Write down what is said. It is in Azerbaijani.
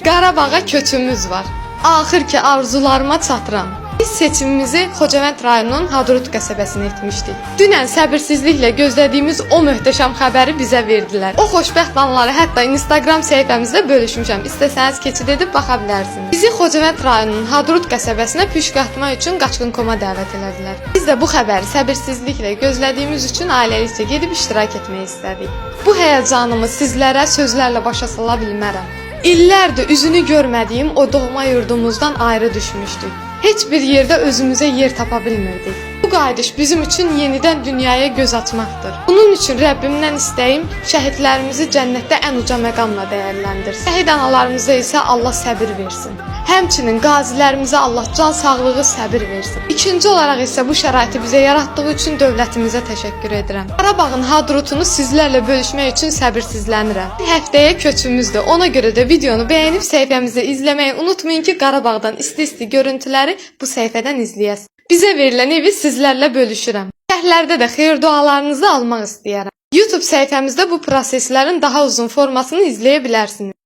Qarabağa köçümüz var. Axır ki arzularıma çatıram. Biz seçimimizi Xocavənd rayonunun Hadrut qəsəbəsinə etmişdik. Dünən səbirsizliklə gözlədiyimiz o möhtəşəm xəbəri bizə verdilər. O xoşbəxt anları hətta Instagram səhifəmizdə bölüşmüşəm. İstəsəniz keçid edib baxa bilərsiniz. Bizi Xocavənd rayonunun Hadrut qəsəbəsinə püşk atmaq üçün Qaçqın.com-a dəvət elədilər. Biz də bu xəbəri səbirsizliklə gözlədiyimiz üçün ailəlikcə gedib iştirak etmək istədik. Bu həyəcanımı sizlərə sözlərlə başa sala bilmərəm. İllərdir üzünü görmədiyim o doğma yurdumuzdan ayrı düşmüşdük. Heç bir yerdə özümüzə yer tapa bilmirdik. Bu qayıdış bizim üçün yenidən dünyaya göz açmaqdır. Bunun üçün Rəbbimdən istəyim şəhidlərimizi cənnətdə ən uca məqamla dəyərləndirsin. Şəhid analarımıza isə Allah səbir versin. Həmçinin qazilərimizə Allah can sağlığı, səbir versin. İkinci olaraq isə bu şəraiti bizə yaratdığı üçün dövlətimizə təşəkkür edirəm. Qarabağın Hadrutunu sizlərlə bölüşmək üçün səbirsizlənirəm. Həftəyə köçümüzdür. Ona görə də videonu bəyənib səhifəmizi izləməyi unutmayın ki, Qarabağdan isti-isti görüntüləri bu səhifədən izləyəsiniz. Bizə verilən evi sizlərlə bölüşürəm. Şərhlərdə də xeyir dualarınızı almaq istəyərəm. YouTube səhifəmizdə bu proseslərin daha uzun formasını izləyə bilərsiniz.